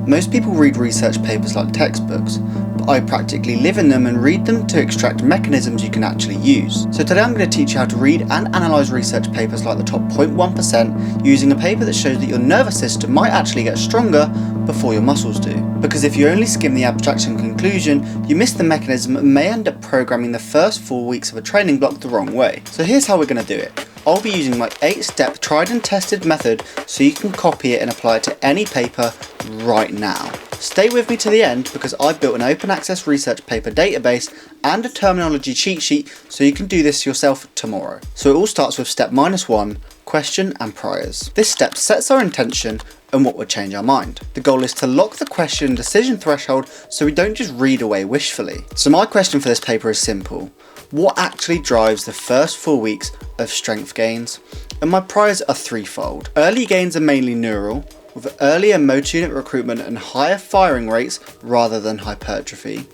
Most people read research papers like textbooks, but I practically live in them and read them to extract mechanisms you can actually use. So today I'm going to teach you how to read and analyse research papers like the top 0.1% using a paper that shows that your nervous system might actually get stronger before your muscles do. Because if you only skim the abstract and conclusion, you miss the mechanism and may end up programming the first 4 weeks of a training block the wrong way. So here's how we're going to do it. I'll be using my 8-step tried and tested method so you can copy it and apply it to any paper right now. Stay with me to the end because I've built an open access research paper database and a terminology cheat sheet so you can do this yourself tomorrow. So it all starts with step -1, question and priors. This step sets our intention and what would change our mind. The goal is to lock the question decision threshold so we don't just read away wishfully. So my question for this paper is simple. What actually drives the first 4 weeks of strength gains? And my priors are threefold. Early gains are mainly neural, with earlier motor unit recruitment and higher firing rates rather than hypertrophy.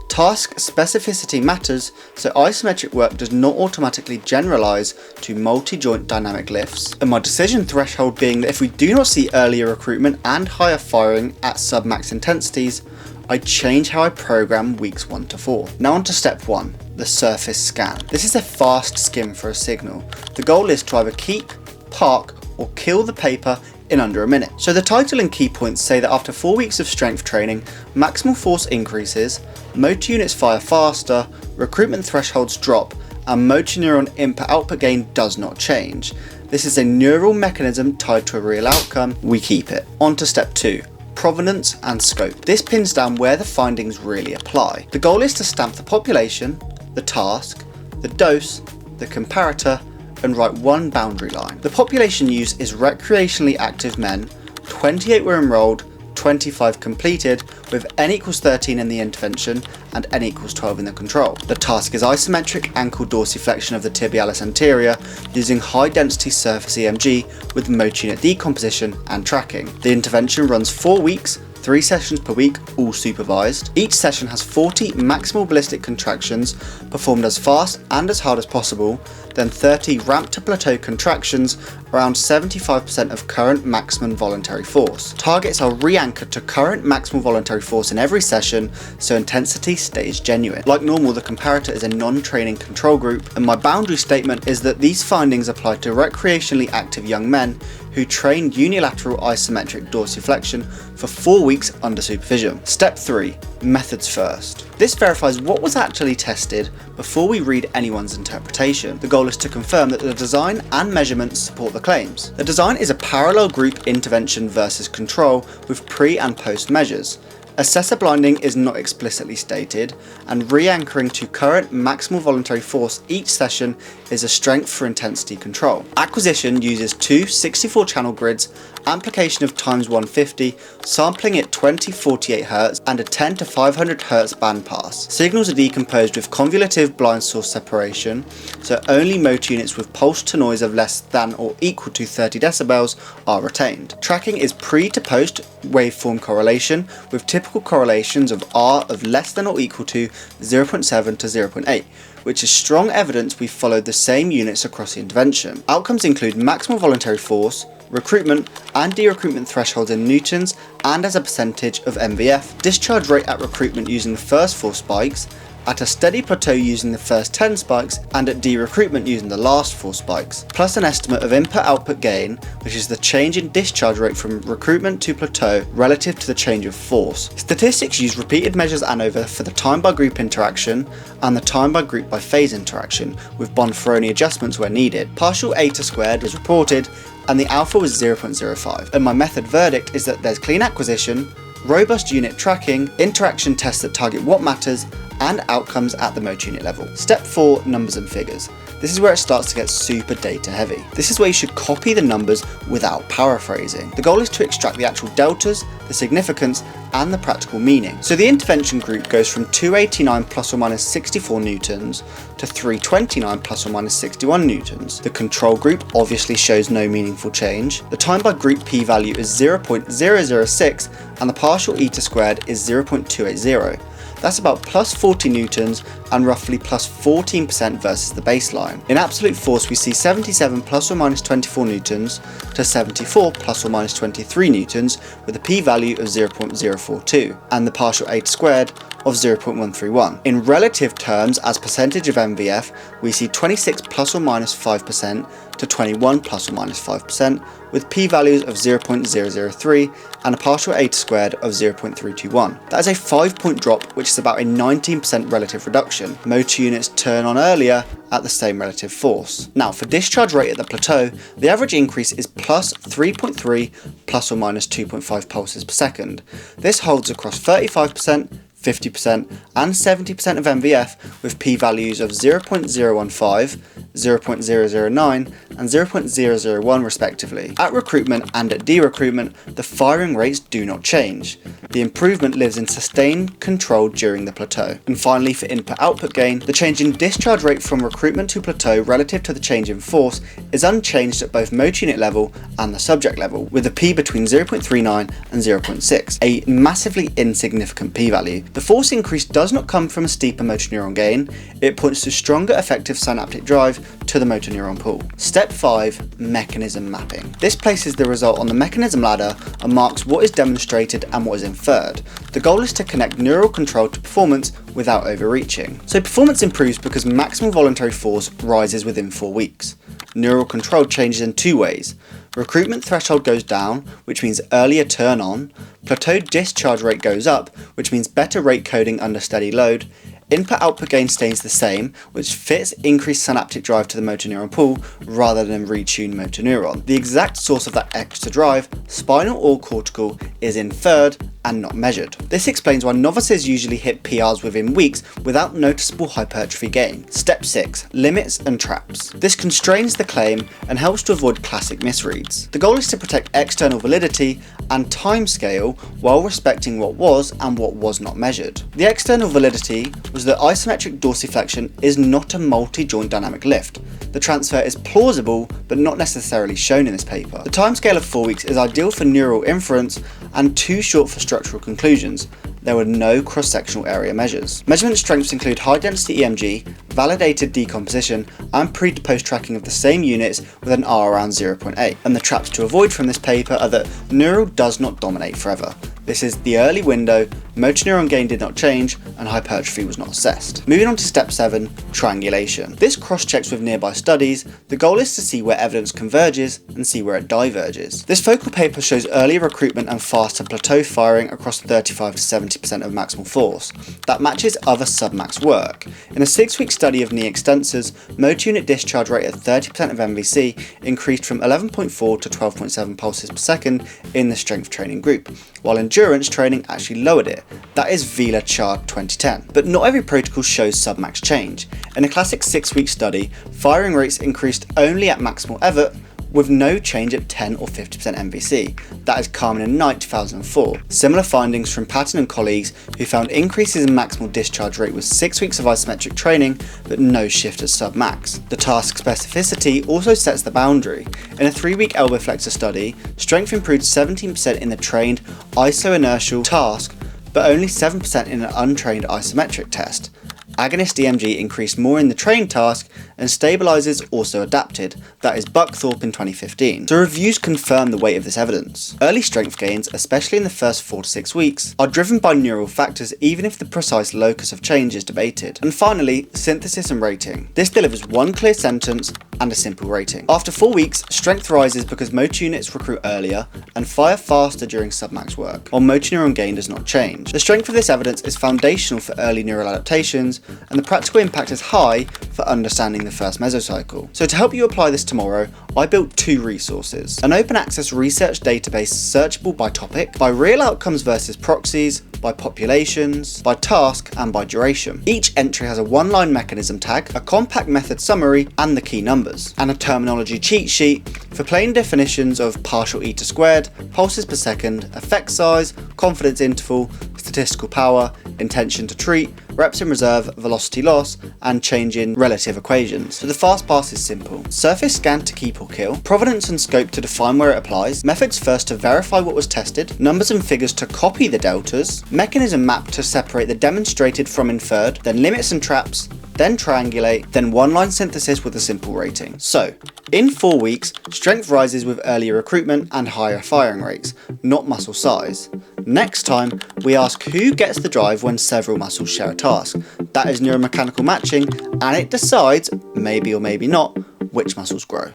Task specificity matters, so isometric work does not automatically generalize to multi-joint dynamic lifts. And my decision threshold being that if we do not see earlier recruitment and higher firing at sub-max intensities, I change how I program weeks 1 to 4. Now on to step 1, the surface scan. This is a fast skim for a signal. The goal is to either keep, park, or kill the paper in under a minute. So the title and key points say that after 4 weeks of strength training, maximal force increases, motor units fire faster, recruitment thresholds drop, and motor neuron input-output gain does not change. This is a neural mechanism tied to a real outcome. We keep it. On to step 2. Provenance and scope. This pins down where the findings really apply. The goal is to stamp the population, the task, the dose, the comparator, and write one boundary line. The population use is recreationally active men, 28 were enrolled, 25 completed, with n equals 13 in the intervention and n equals 12 in the control. The task is isometric ankle dorsiflexion of the tibialis anterior using high density surface EMG with motor unit decomposition and tracking. The intervention runs 4 weeks, 3 sessions per week, all supervised. Each session has 40 maximal ballistic contractions performed as fast and as hard as possible, then 30 ramp to plateau contractions, around 75% of current maximum voluntary force. Targets are re-anchored to current maximal voluntary force in every session, so intensity stays genuine. Like normal, the comparator is a non-training control group, and my boundary statement is that these findings apply to recreationally active young men who trained unilateral isometric dorsiflexion for 4 weeks under supervision. Step 3, methods first. This verifies what was actually tested before we read anyone's interpretation. The goal is to confirm that the design and measurements support the claims. The design is a parallel group intervention versus control with pre and post measures. Assessor blinding is not explicitly stated, and re-anchoring to current maximal voluntary force each session is a strength for intensity control. Acquisition uses two 64-channel grids, amplification of ×150, sampling at 2048 Hz and a 10 to 500 Hz bandpass. Signals are decomposed with convolutive blind source separation, so only motor units with pulse to noise of less than or equal to 30 decibels are retained. Tracking is pre to post waveform correlation with typical correlations of R of less than or equal to 0.7 to 0.8, which is strong evidence we followed the same units across the intervention. Outcomes include maximal voluntary force, recruitment and de-recruitment thresholds in newtons and as a percentage of MVF, discharge rate at recruitment using the first 4 spikes, at a steady plateau using the first 10 spikes, and at de-recruitment using the last 4 spikes, plus an estimate of input-output gain, which is the change in discharge rate from recruitment to plateau relative to the change of force. Statistics use repeated measures ANOVA for the time by group interaction and the time by group by phase interaction, with Bonferroni adjustments where needed. Partial eta squared was reported, and the alpha was 0.05. And my method verdict is that there's clean acquisition, robust unit tracking, interaction tests that target what matters, and outcomes at the motor unit level. Step 4, numbers and figures. This is where it starts to get super data heavy. This is where you should copy the numbers without paraphrasing. The goal is to extract the actual deltas, the significance, and the practical meaning. So the intervention group goes from 289 plus or minus 64 newtons to 329 plus or minus 61 newtons. The control group obviously shows no meaningful change. The time by group p-value is 0.006 and the partial eta squared is 0.280. That's about plus 40 newtons and roughly plus 14% versus the baseline. In absolute force, we see 77 plus or minus 24 newtons to 74 plus or minus 23 newtons with a p-value of 0.042 and the partial eta squared of 0.131. In relative terms, as percentage of MVF, we see 26 plus or minus 5% to 21 plus or minus 5% with p-values of 0.003 and a partial eta squared of 0.321. That is a 5-point drop, which is about a 19% relative reduction. Motor units turn on earlier at the same relative force. Now, for discharge rate at the plateau, the average increase is plus 3.3 plus or minus 2.5 pulses per second. This holds across 35%, 50% and 70% of MVF with p-values of 0.015, 0.009 and 0.001 respectively. At recruitment and at de-recruitment, the firing rates do not change. The improvement lives in sustained control during the plateau. And finally, for input-output gain, the change in discharge rate from recruitment to plateau relative to the change in force is unchanged at both motor unit level and the subject level, with a p between 0.39 and 0.6, a massively insignificant p-value. The force increase does not come from a steeper motor neuron gain, it points to stronger effective synaptic drive to the motor neuron pool. Step 5. Mechanism mapping. This places the result on the mechanism ladder and marks what is demonstrated and what is inferred. The goal is to connect neural control to performance without overreaching. So performance improves because maximal voluntary force rises within 4 weeks. Neural control changes in 2 ways. Recruitment threshold goes down, which means earlier turn on. Plateau discharge rate goes up, which means better rate coding under steady load. Input-output gain stays the same, which fits increased synaptic drive to the motor neuron pool rather than retuned motor neuron. The exact source of that extra drive, spinal or cortical, is inferred and not measured. This explains why novices usually hit PRs within weeks without noticeable hypertrophy gain. Step 6. Limits and traps. This constrains the claim and helps to avoid classic misreads. The goal is to protect external validity and timescale while respecting what was and what was not measured. The external validity was that isometric dorsiflexion is not a multi-joint dynamic lift. The transfer is plausible but not necessarily shown in this paper. The timescale of 4 weeks is ideal for neural inference and too short for structural conclusions. There were no cross-sectional area measures. Measurement strengths include high-density EMG, validated decomposition, and pre-to-post tracking of the same units with an R around 0.8. And the traps to avoid from this paper are that neural does not dominate forever. This is the early window, motor neuron gain did not change, and hypertrophy was not assessed. Moving on to step 7, triangulation. This cross-checks with nearby studies. The goal is to see where evidence converges and see where it diverges. This focal paper shows earlier recruitment and faster plateau firing across 35 to 70% of maximal force. That matches other submax work. In a 6-week study of knee extensors, motor unit discharge rate at 30% of MVC increased from 11.4 to 12.7 pulses per second in the strength training group, while endurance training actually lowered it. That is Vila Chart 2010. But not every protocol shows submax change. In a classic 6-week study, firing rates increased only at maximal effort with no change at 10 or 50% MVC. That is Carmen and Knight 2004. Similar findings from Patton and colleagues who found increases in maximal discharge rate with 6 weeks of isometric training but no shift at submax. The task specificity also sets the boundary. In a 3-week elbow flexor study, strength improved 17% in the trained iso-inertial task but only 7% in an untrained isometric test. Agonist EMG increased more in the trained task and stabilizers also adapted. That is Buckthorpe in 2015. So reviews confirm the weight of this evidence. Early strength gains, especially in the first 4 to 6 weeks, are driven by neural factors even if the precise locus of change is debated. And finally, synthesis and rating. This delivers one clear sentence and a simple rating. After 4 weeks, strength rises because motor units recruit earlier and fire faster during submax work, while motor neuron gain does not change. The strength of this evidence is foundational for early neural adaptations, and the practical impact is high for understanding the first mesocycle. So to help you apply this tomorrow, I built 2 resources. An open access research database searchable by topic, by real outcomes versus proxies, by populations, by task, and by duration. Each entry has a 1-line mechanism tag, a compact method summary, and the key numbers, and a terminology cheat sheet for plain definitions of partial eta squared, pulses per second, effect size, confidence interval, statistical power, intention to treat, reps in reserve, velocity loss, and change in relative equations. So the fast pass is simple. Surface scan to keep or kill, provenance and scope to define where it applies, methods first to verify what was tested, numbers and figures to copy the deltas, mechanism map to separate the demonstrated from inferred, then limits and traps, then triangulate, then one-line synthesis with a simple rating. So, in 4 weeks, strength rises with earlier recruitment and higher firing rates, not muscle size. Next time, we ask who gets the drive when several muscles share a task. That is neuromechanical matching, and it decides, maybe or maybe not, which muscles grow.